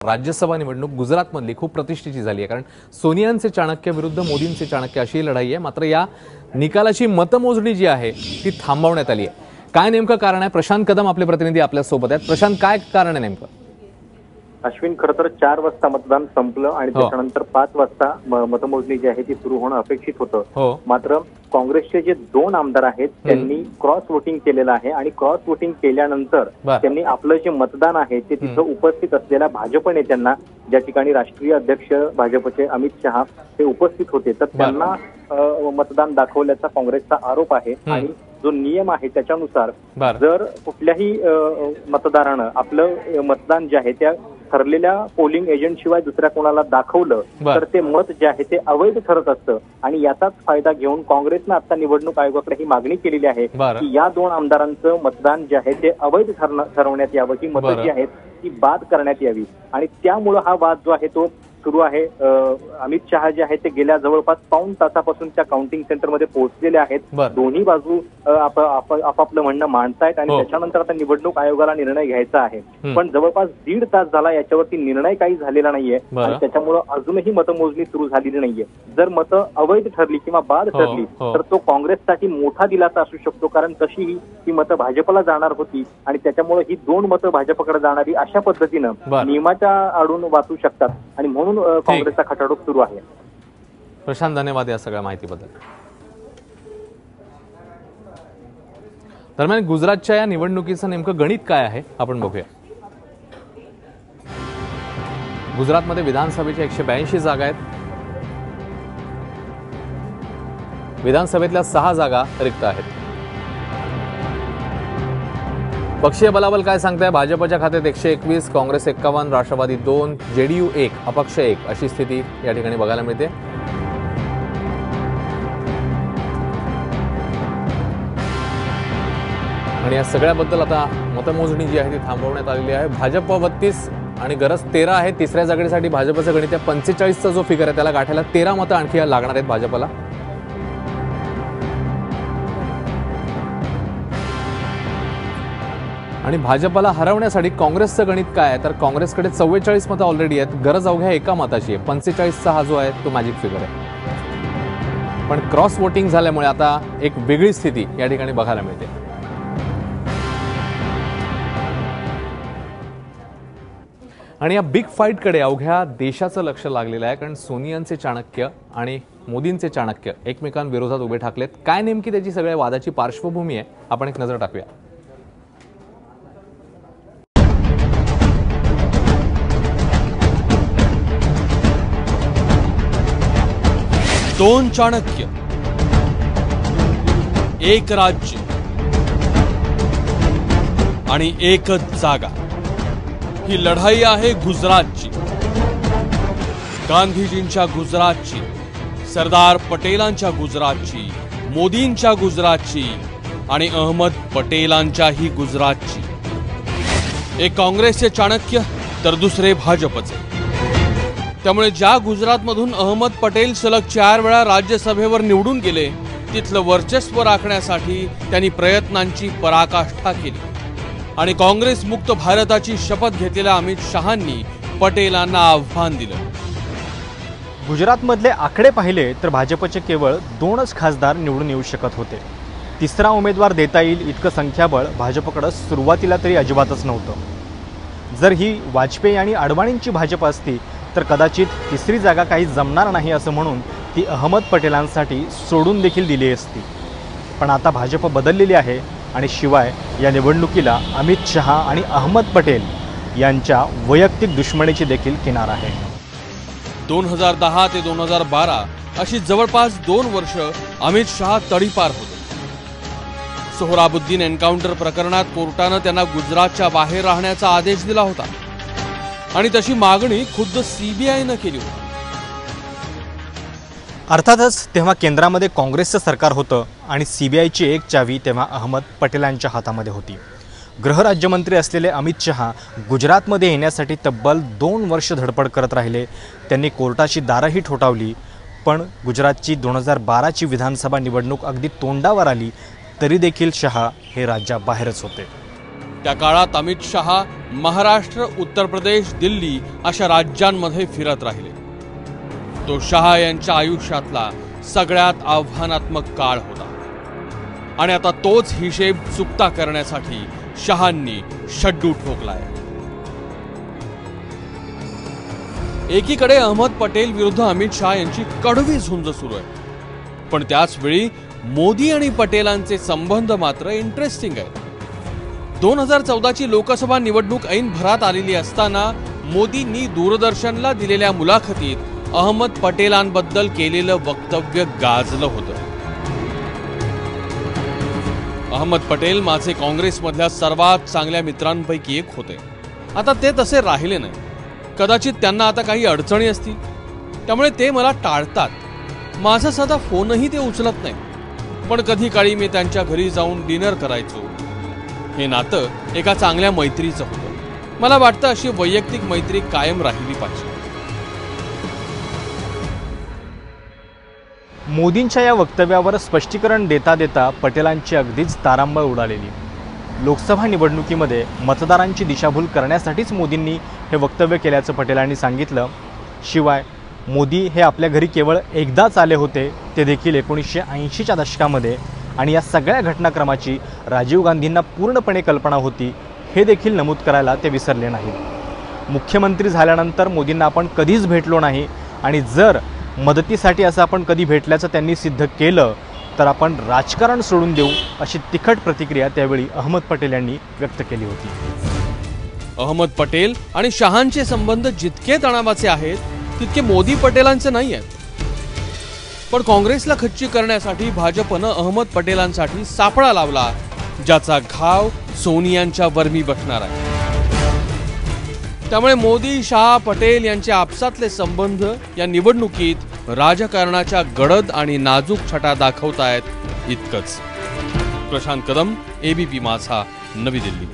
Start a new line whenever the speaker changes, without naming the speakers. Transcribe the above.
राज्यसभा निवडणूक गुजरातमधली खूप प्रतिष्ठेची झाली आहे, कारण सोनियांचे चाणक्य विरुद्ध मोदींचे चाणक्य अशी ही लढाई आहे। मात्र या निकालाची मतमोजणी जी आहे ती थांबवण्यात आली आहे। काय नेमकं कारण आहे? प्रशांत कदम आपले प्रतिनिधी आपल्या सोबत आहेत। प्रशांत, काय कारण आहे नेमकं?
अश्विन, खरं तर 4 वाजता मतदान संपलं आणि त्याच्यानंतर 5 वाजता मतमोजणी जी आहे ती सुरू होणं अपेक्षित होतं। मात्र काँग्रेसचे जे 2 आमदार आहेत त्यांनी क्रॉस वोटिंग केलेलं आहे आणि क्रॉस वोटिंग केल्यानंतर त्यांनी आपलं जे मतदान आहे ते तिथं उपस्थित असलेल्या भाजप नेत्यांना, ज्या ठिकाणी राष्ट्रीय अध्यक्ष भाजपचे अमित शहा ते उपस्थित होते, तर त्यांना मतदान दाखवल्याचा काँग्रेसचा आरोप आहे। आणि जो नियम आहे त्याच्यानुसार जर कुठल्याही मतदारानं आपलं मतदान जे आहे त्या ठरलेल्या पोलिंग एजंट शिवाय दुसऱ्या कोणाला दाखवलं तर ते मत जे आहे ते अवैध ठरत असतं। आणि याचाच फायदा घेऊन काँग्रेसनं आता निवडणूक आयोगाकडे ही मागणी केलेली आहे की या 2 आमदारांचं मतदान जे आहे ते अवैध ठरवण्यात यावं, ही मतं जी आहेत ती बाद करण्यात यावी। आणि त्यामुळे हा वाद जो आहे तो सुरू आहे। अमित शहा जे आहेत ते गेल्या जवळपास पाऊण तासापासून त्या काउंटिंग सेंटरमध्ये पोहोचलेले आहेत। दोन्ही बाजू आपापलं म्हणणं मांडतायत आणि त्याच्यानंतर आता निवडणूक आयोगाला निर्णय घ्यायचा आहे। पण जवळपास 1.5 तास झाला याच्यावरती निर्णय काही झालेला नाहीये आणि त्याच्यामुळे अजूनही मतमोजणी सुरू झालेली नाहीये। जर मतं अवैध ठरली किंवा बाद ठरली तर तो काँग्रेससाठी मोठा दिलासा असू शकतो, कारण तशीही ही मतं भाजपला जाणार होती आणि त्याच्यामुळे ही 2 मतं भाजपकडे जाणारी अशा पद्धतीनं नियमाच्या आडून वाचू शकतात आणि म्हणून काँग्रेसचा खटाटोप सुरू आहे।
प्रशांत, धन्यवाद या सगळ्या माहितीबद्दल। दरम्यान गुजरातच्या या निवडणुकीचं नेमकं गणित काय आहे आपण बघूया। गुजरातमध्ये विधानसभेच्या 182 जागा आहेत। विधानसभेतल्या 6 जागा रिक्त आहेत। पक्षीय बलाबल काय सांगताय? भाजपच्या खात्यात 121, काँग्रेस 51, राष्ट्रवादी 2, जेडीयू 1, अपक्ष 1 अशी स्थिती या ठिकाणी बघायला मिळते। आणि या सगळ्याबद्दल आता मतमोजणी जी आहे ती थांबवण्यात आलेली आहे। भाजप 32 आणि गरज 13 आहे तिसऱ्या जागेसाठी। भाजपचं गणित 45चा जो फिगर आहे त्याला गाठायला 13 मतं आणखी लागणार आहेत भाजपला। आणि भाजपला हरवण्यासाठी काँग्रेसचं गणित काय आहे तर काँग्रेसकडे 44 मतं ऑलरेडी आहेत। गरज अवघ्या 1 मताची आहे। 45चा हा जो आहे तो मॅजिक फिगर आहे। पण क्रॉस वोटिंग झाल्यामुळे आता एक वेगळी स्थिती या ठिकाणी बघायला मिळते। आणि या बिग फाईटकडे अवघ्या देशाचं लक्ष लागलेलं आहे, कारण सोनियांचे चाणक्य आणि मोदींचे चाणक्य एकमेकांविरोधात उभे ठाकलेत। काय नेमकी त्याची सगळ्या वादाची पार्श्वभूमी आहे आपण एक नजर टाकूया।
2 चाणक्य, 1 राज्य आणि 1च जागा, ही लढाई आहे गुजरातची। गांधीजींच्या गुजरातची, सरदार पटेलांच्या गुजरातची, मोदींच्या गुजरातची आणि अहमद पटेलांच्याही गुजरातची। एक काँग्रेसचे चाणक्य तर दुसरे भाजपचे। त्यामुळे ज्या गुजरातमधून अहमद पटेल सलग 4 वेळा राज्यसभेवर निवडून गेले तिथलं वर्चस्व राखण्यासाठी त्यांनी प्रयत्नांची पराकाष्ठा केली आणि काँग्रेस मुक्त भारताची शपथ घेतलेल्या अमित शहांनी पटेलांना आव्हान दिलं।
गुजरातमधले आकडे पाहिले तर भाजपचे केवळ 2च खासदार निवडून येऊ शकत होते। तिसरा उमेदवार देता येईल इतकं संख्याबळ भाजपकडे सुरुवातीला तरी अजिबातच नव्हतं। जर ही वाजपेयी आणि अडवाणींची भाजप असती तर कदाचित तिसरी जागा काही जमणार नाही असं म्हणून ती अहमद पटेलांसाठी सोडून देखील दिली असती। पण आता भाजप बदललेली आहे आणि शिवाय या निवडणुकीला अमित शहा आणि अहमद पटेल यांच्या वैयक्तिक दुश्मनीची देखील किनार आहे।
2010 ते 2012 अशी जवळपास 2 वर्ष अमित शहा तडीपार होते। सोहराबुद्दीन एन्काउंटर प्रकरणात कोर्टाने त्यांना गुजरातच्या बाहेर राहण्याचा आदेश दिला होता आणि तशी मागणी खुद्द सीबीआयने केली होती।
अर्थातच तेव्हा केंद्रामध्ये काँग्रेसचं सरकार होतं आणि सीबीआयची एक चावी तेव्हा अहमद पटेलांच्या हातामध्ये होती। गृहराज्यमंत्री असलेले अमित शहा गुजरातमध्ये येण्यासाठी तब्बल 2 वर्ष धडपड करत राहिले। त्यांनी कोर्टाची दारही ठोठावली, पण गुजरातची 2012ची विधानसभा निवडणूक अगदी तोंडावर आली तरी देखील शहा हे राज्याबाहेरच होते।
त्या काळात अमित शहा महाराष्ट्र, उत्तर प्रदेश, दिल्ली अशा राज्यांमध्ये फिरत राहिले। तो शहा यांच्या आयुष्यातला सगळ्यात आव्हानात्मक काळ होता आणि आता तोच हिशेब चुकता करण्यासाठी शहांनी शड्डू ठोकलाय। एकीकडे अहमद पटेल विरुद्ध अमित शहा यांची कडवी झुंज सुरू आहे, पण त्याच वेळी मोदी आणि पटेलांचे संबंध मात्र इंटरेस्टिंग आहेत। 2014ची लोकसभा निवडणूक ऐन भरात आलेली असताना मोदींनी दूरदर्शनला दिलेल्या मुलाखतीत अहमद पटेलांबद्दल केलेलं वक्तव्य गाजलं होतं। अहमद पटेल माझे काँग्रेसमधल्या सर्वात चांगल्या मित्रांपैकी एक होते। आता ते तसे राहिले नाही। कदाचित त्यांना आता काही अडचणी असतील, त्यामुळे ते मला टाळतात। माझा साधा फोनही ते उचलत नाही, पण कधी काळी मी त्यांच्या घरी जाऊन डिनर करायचो। हे नातं एका चांगल्या मैत्रीचं होतं। मला वाटतं अशी वैयक्तिक मैत्री कायम राहिली पाहिजे।
मोदींच्या या वक्तव्यावर स्पष्टीकरण देता देता पटेलांची अगदीच तारांबळ उडालेली। लोकसभा निवडणुकीमध्ये मतदारांची दिशाभूल करण्यासाठीच मोदींनी हे वक्तव्य केल्याचं पटेलांनी सांगितलं। शिवाय मोदी हे आपल्या घरी केवळ एकदाच आले होते, ते देखील 1980च्या दशकामध्ये, आणि या सगळ्या घटनाक्रमाची राजीव गांधींना पूर्णपणे कल्पना होती, हे देखील नमूद करायला ते विसरले नाहीत। मुख्यमंत्री झाल्यानंतर मोदींना आपण कधीच भेटलो नाही, आणि जर मदतीसाठी असं आपण कधी भेटल्याचं त्यांनी सिद्ध केलं तर आपण राजकारण सोडून देऊ, अशी तिखट प्रतिक्रिया त्यावेळी अहमद पटेल यांनी व्यक्त केली होती।
अहमद पटेल आणि शहांचे संबंध जितके तणावाचे आहेत तितके मोदी पटेलांचे नाही आहेत। पण काँग्रेसला खच्ची करण्यासाठी भाजपनं अहमद पटेलांसाठी सापळा लावला, ज्याचा घाव सोनियांच्या वर्मी बसणार आहे। त्यामुळे मोदी, शहा, पटेल यांचे आपसातले संबंध या निवडणुकीत राजकारणाच्या गडद आणि नाजूक छटा दाखवतायत इतकंच। प्रशांत कदम, ABP माझा, नवी दिल्ली।